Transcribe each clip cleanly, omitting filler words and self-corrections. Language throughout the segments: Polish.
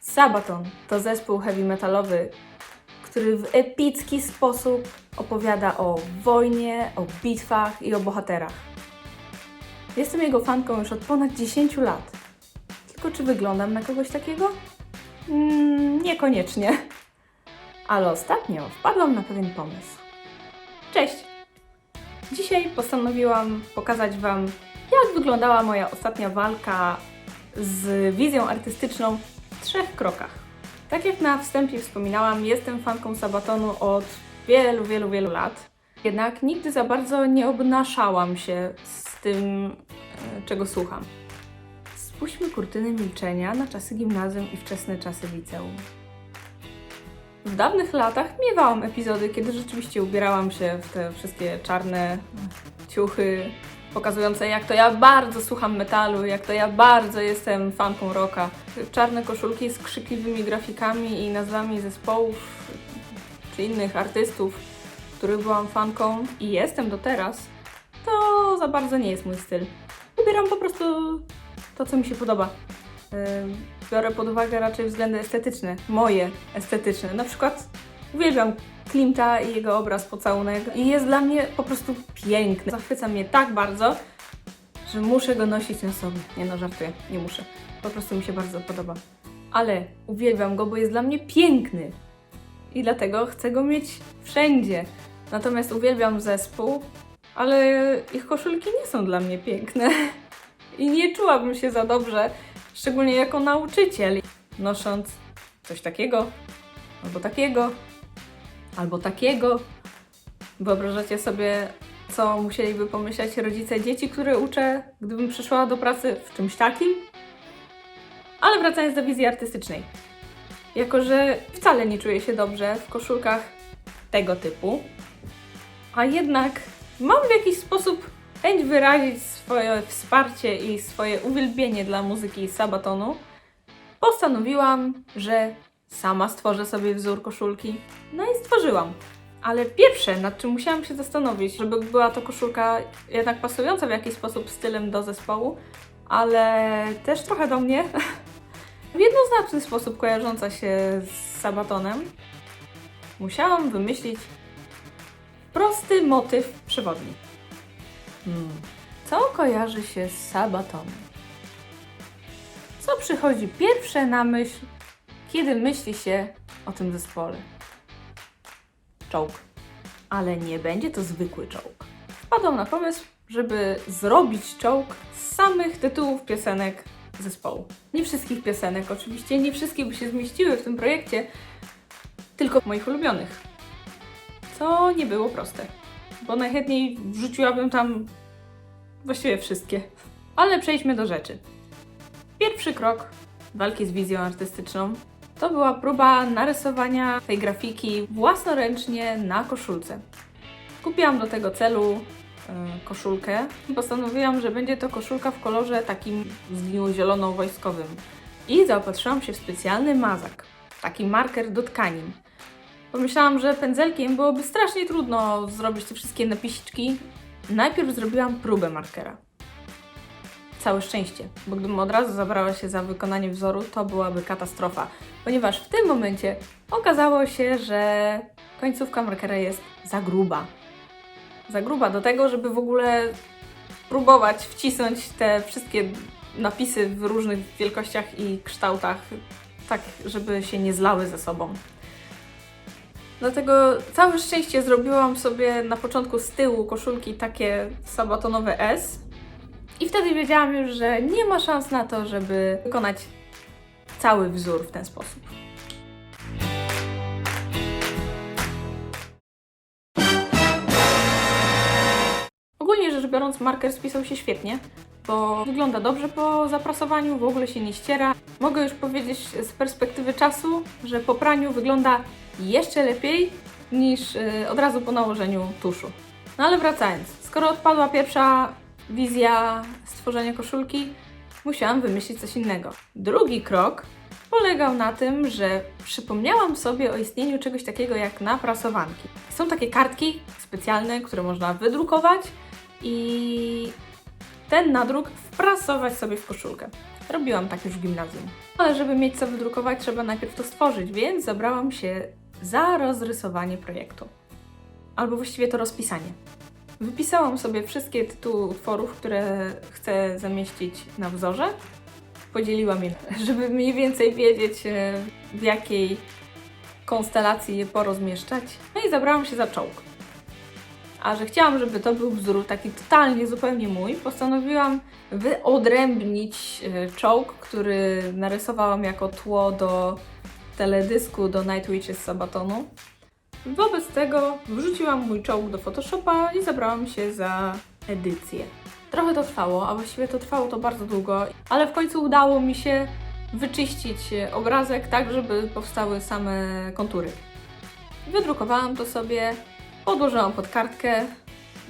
Sabaton to zespół heavy metalowy, który w epicki sposób opowiada o wojnie, o bitwach i o bohaterach. Jestem jego fanką już od ponad 10 lat. Tylko czy wyglądam na kogoś takiego? Niekoniecznie. Ale ostatnio wpadłam na pewien pomysł. Cześć! Dzisiaj postanowiłam pokazać Wam, jak wyglądała moja ostatnia walka z wizją artystyczną w 3 krokach. Tak jak na wstępie wspominałam, jestem fanką Sabatonu od wielu lat. Jednak nigdy za bardzo nie obnaszałam się z tym, czego słucham. Spuśćmy kurtyny milczenia na czasy gimnazjum i wczesne czasy liceum. W dawnych latach miewałam epizody, kiedy rzeczywiście ubierałam się w te wszystkie czarne ciuchy, pokazujące, jak to ja bardzo słucham metalu, jak to ja bardzo jestem fanką rocka. Czarne koszulki z krzykliwymi grafikami i nazwami zespołów czy innych artystów, których byłam fanką i jestem do teraz, to za bardzo nie jest mój styl. Ubieram po prostu to, co mi się podoba. Biorę pod uwagę raczej względy estetyczne, moje estetyczne. Na przykład uwielbiam Klimta i jego obraz Pocałunek i jest dla mnie po prostu piękny. Zachwyca mnie tak bardzo, że muszę go nosić na sobie. Nie no, żartuję, nie muszę. Po prostu mi się bardzo podoba. Ale uwielbiam go, bo jest dla mnie piękny. I dlatego chcę go mieć wszędzie. Natomiast uwielbiam zespół, ale ich koszulki nie są dla mnie piękne. I nie czułabym się za dobrze, szczególnie jako nauczyciel, nosząc coś takiego, albo takiego, albo takiego. Wyobrażacie sobie, co musieliby pomyśleć rodzice dzieci, które uczę, gdybym przyszła do pracy w czymś takim? Ale wracając do wizji artystycznej. Jako że wcale nie czuję się dobrze w koszulkach tego typu, a jednak mam w jakiś sposób chęć wyrazić swoje wsparcie i swoje uwielbienie dla muzyki Sabatonu, postanowiłam, że sama stworzę sobie wzór koszulki. No i stworzyłam. Ale pierwsze, nad czym musiałam się zastanowić, żeby była to koszulka jednak pasująca w jakiś sposób stylem do zespołu, ale też trochę do mnie, w jednoznaczny sposób kojarząca się z Sabatonem, musiałam wymyślić prosty motyw przewodni. Co kojarzy się z Sabatonem? Co przychodzi pierwsze na myśl, kiedy myśli się o tym zespole? Czołg. Ale nie będzie to zwykły czołg. Wpadłam na pomysł, żeby zrobić czołg z samych tytułów piosenek zespołu. Nie wszystkich piosenek, oczywiście, nie wszystkie by się zmieściły w tym projekcie, tylko moich ulubionych. Co nie było proste, bo najchętniej wrzuciłabym tam właściwie wszystkie. Ale przejdźmy do rzeczy. Pierwszy krok walki z wizją artystyczną to była próba narysowania tej grafiki własnoręcznie na koszulce. Kupiłam do tego celu koszulkę i postanowiłam, że będzie to koszulka w kolorze takim zielono-wojskowym. I zaopatrzyłam się w specjalny mazak, taki marker do tkanin. Pomyślałam, że pędzelkiem byłoby strasznie trudno zrobić te wszystkie napisiczki. Najpierw zrobiłam próbę markera. Całe szczęście, bo gdybym od razu zabrała się za wykonanie wzoru, to byłaby katastrofa, ponieważ w tym momencie okazało się, że końcówka markera jest za gruba. Za gruba do tego, żeby w ogóle próbować wcisnąć te wszystkie napisy w różnych wielkościach i kształtach, tak żeby się nie zlały ze sobą. Dlatego całe szczęście zrobiłam sobie na początku z tyłu koszulki takie sabatonowe S i wtedy wiedziałam już, że nie ma szans na to, żeby wykonać cały wzór w ten sposób. Ogólnie rzecz biorąc, marker spisał się świetnie, bo wygląda dobrze po zaprasowaniu, w ogóle się nie ściera. Mogę już powiedzieć z perspektywy czasu, że po praniu wygląda jeszcze lepiej niż od razu po nałożeniu tuszu. No ale wracając, skoro odpadła pierwsza wizja stworzenia koszulki, musiałam wymyślić coś innego. Drugi krok polegał na tym, że przypomniałam sobie o istnieniu czegoś takiego jak naprasowanki. Są takie kartki specjalne, które można wydrukować i ten nadruk wprasować sobie w koszulkę. Robiłam tak już w gimnazjum. Ale żeby mieć co wydrukować, trzeba najpierw to stworzyć, więc zabrałam się za rozrysowanie projektu. Albo właściwie to rozpisanie. Wypisałam sobie wszystkie tytuły utworów, które chcę zamieścić na wzorze. Podzieliłam je, żeby mniej więcej wiedzieć, w jakiej konstelacji je porozmieszczać. No i zabrałam się za czołg. A że chciałam, żeby to był wzór taki totalnie, zupełnie mój, postanowiłam wyodrębnić czołg, który narysowałam jako tło do teledysku do Night Witches z Sabatonu. Wobec tego wrzuciłam mój czołg do Photoshopa i zabrałam się za edycję. Trochę to trwało, a właściwie to trwało to bardzo długo, ale w końcu udało mi się wyczyścić obrazek tak, żeby powstały same kontury. Wydrukowałam to sobie, podłożyłam pod kartkę,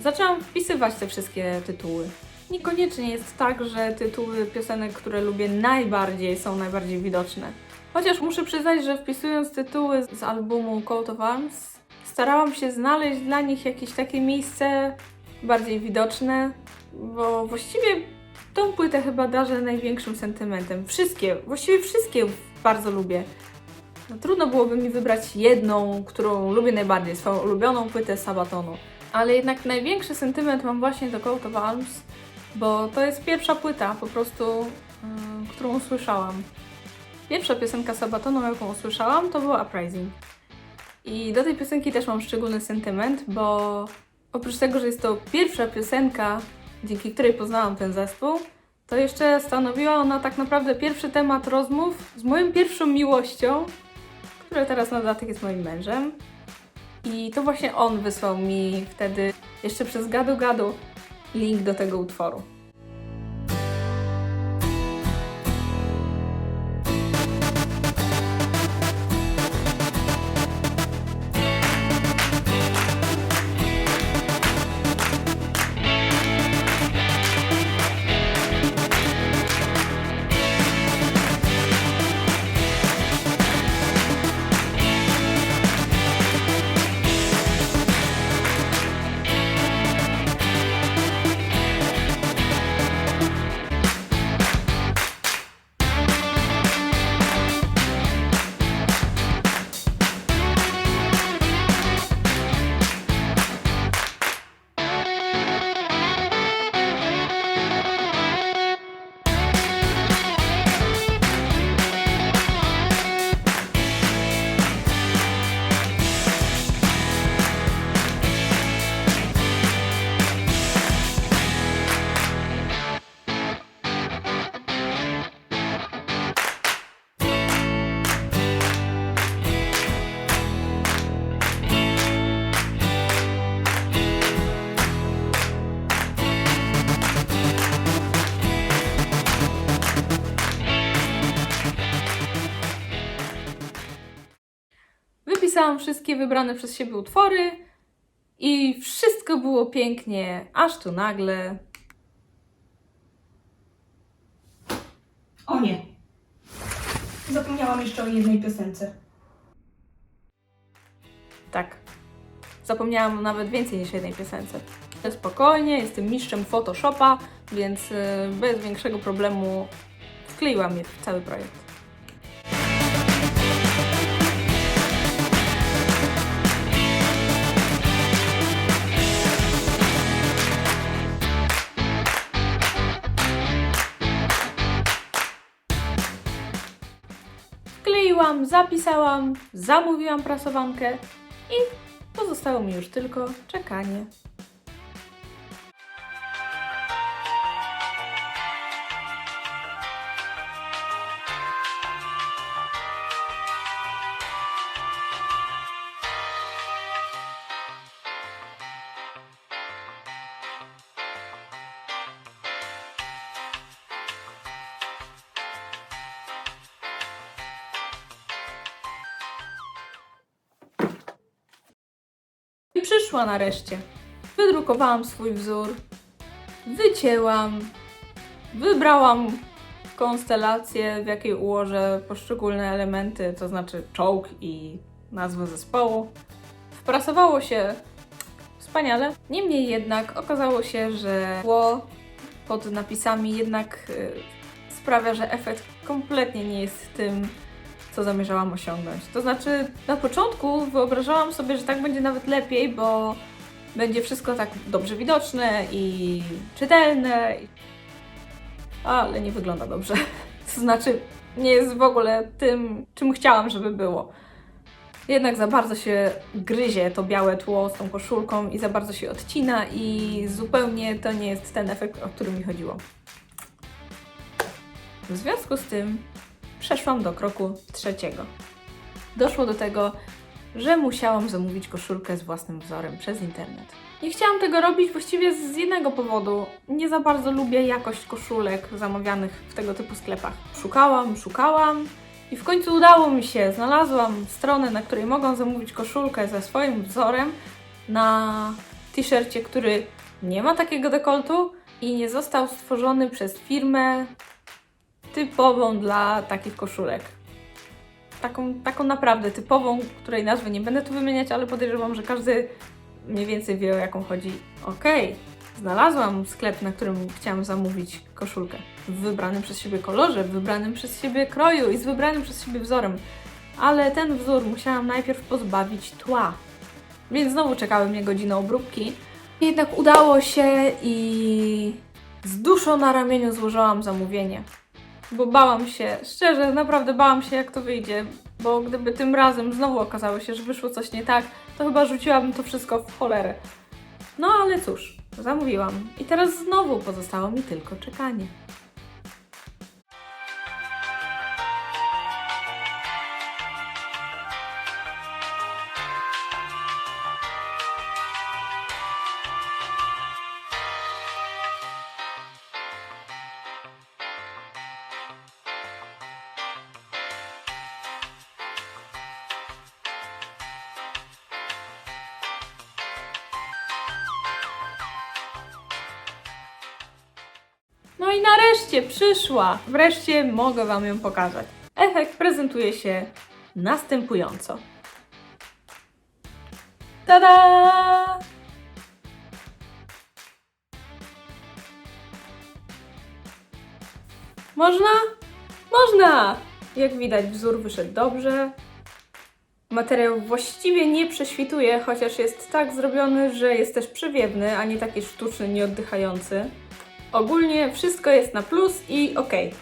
zaczęłam wpisywać te wszystkie tytuły. Niekoniecznie jest tak, że tytuły piosenek, które lubię najbardziej, są najbardziej widoczne. Chociaż muszę przyznać, że wpisując tytuły z albumu Coat of Arms, starałam się znaleźć dla nich jakieś takie miejsce bardziej widoczne, bo właściwie tą płytę chyba darzę największym sentymentem. Właściwie wszystkie bardzo lubię. No, trudno byłoby mi wybrać jedną, którą lubię najbardziej, swoją ulubioną płytę Sabatonu. Ale jednak największy sentyment mam właśnie do Coat of Arms, bo to jest pierwsza płyta po prostu, którą usłyszałam. Pierwsza piosenka Sabatonu, jaką usłyszałam, to była Uprising. I do tej piosenki też mam szczególny sentyment, bo oprócz tego, że jest to pierwsza piosenka, dzięki której poznałam ten zespół, to jeszcze stanowiła ona tak naprawdę pierwszy temat rozmów z moją pierwszą miłością, który teraz na dodatek jest moim mężem. I to właśnie on wysłał mi wtedy, jeszcze przez gadu-gadu, link do tego utworu. Wypisałam wszystkie wybrane przez siebie utwory i wszystko było pięknie, aż tu nagle... O nie! Zapomniałam jeszcze o jednej piosence. Tak, zapomniałam nawet więcej niż jednej piosence. Spokojnie, jestem mistrzem Photoshopa, więc bez większego problemu wkleiłam je w cały projekt. Wkleiłam, zapisałam, zamówiłam prasowankę i pozostało mi już tylko czekanie. I przyszła nareszcie. Wydrukowałam swój wzór, wycięłam, wybrałam konstelację, w jakiej ułożę poszczególne elementy, to znaczy czołg i nazwę zespołu. Wprasowało się wspaniale. Niemniej jednak okazało się, że tło, pod napisami jednak sprawia, że efekt kompletnie nie jest tym, co zamierzałam osiągnąć. To znaczy, na początku wyobrażałam sobie, że tak będzie nawet lepiej, bo będzie wszystko tak dobrze widoczne i czytelne, ale nie wygląda dobrze. To znaczy, nie jest w ogóle tym, czym chciałam, żeby było. Jednak za bardzo się gryzie to białe tło z tą koszulką i za bardzo się odcina i zupełnie to nie jest ten efekt, o który mi chodziło. W związku z tym przeszłam do kroku trzeciego. Doszło do tego, że musiałam zamówić koszulkę z własnym wzorem przez internet. Nie chciałam tego robić właściwie z jednego powodu. Nie za bardzo lubię jakość koszulek zamawianych w tego typu sklepach. Szukałam i w końcu udało mi się. Znalazłam stronę, na której mogą zamówić koszulkę ze swoim wzorem na t-shircie, który nie ma takiego dekoltu i nie został stworzony przez firmę typową dla takich koszulek. Taką naprawdę typową, której nazwy nie będę tu wymieniać, ale podejrzewam, że każdy mniej więcej wie, o jaką chodzi. Okej, znalazłam sklep, na którym chciałam zamówić koszulkę. W wybranym przez siebie kolorze, w wybranym przez siebie kroju i z wybranym przez siebie wzorem. Ale ten wzór musiałam najpierw pozbawić tła. Więc znowu czekały mnie godziny obróbki. Jednak udało się i z duszą na ramieniu złożyłam zamówienie. Bo bałam się, szczerze, naprawdę bałam się, jak to wyjdzie, bo gdyby tym razem znowu okazało się, że wyszło coś nie tak, to chyba rzuciłabym to wszystko w cholerę. No ale cóż, zamówiłam i teraz znowu pozostało mi tylko czekanie. No i nareszcie przyszła! Wreszcie mogę Wam ją pokazać. Efekt prezentuje się następująco. Tada! Można? Można! Jak widać, wzór wyszedł dobrze. Materiał właściwie nie prześwituje, chociaż jest tak zrobiony, że jest też przewiewny, a nie taki sztuczny, nieoddychający. Ogólnie wszystko jest na plus i okej.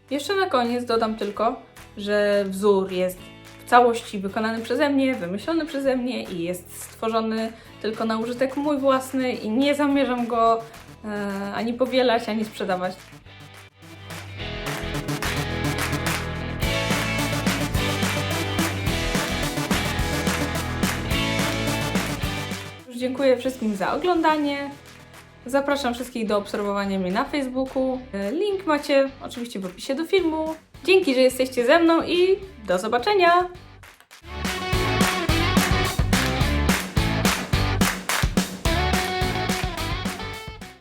Jeszcze na koniec dodam tylko, że wzór jest w całości wykonany przeze mnie, wymyślony przeze mnie i jest stworzony tylko na użytek mój własny i nie zamierzam go ani powielać, ani sprzedawać. Dziękuję wszystkim za oglądanie. Zapraszam wszystkich do obserwowania mnie na Facebooku. Link macie oczywiście w opisie do filmu. Dzięki, że jesteście ze mną i do zobaczenia!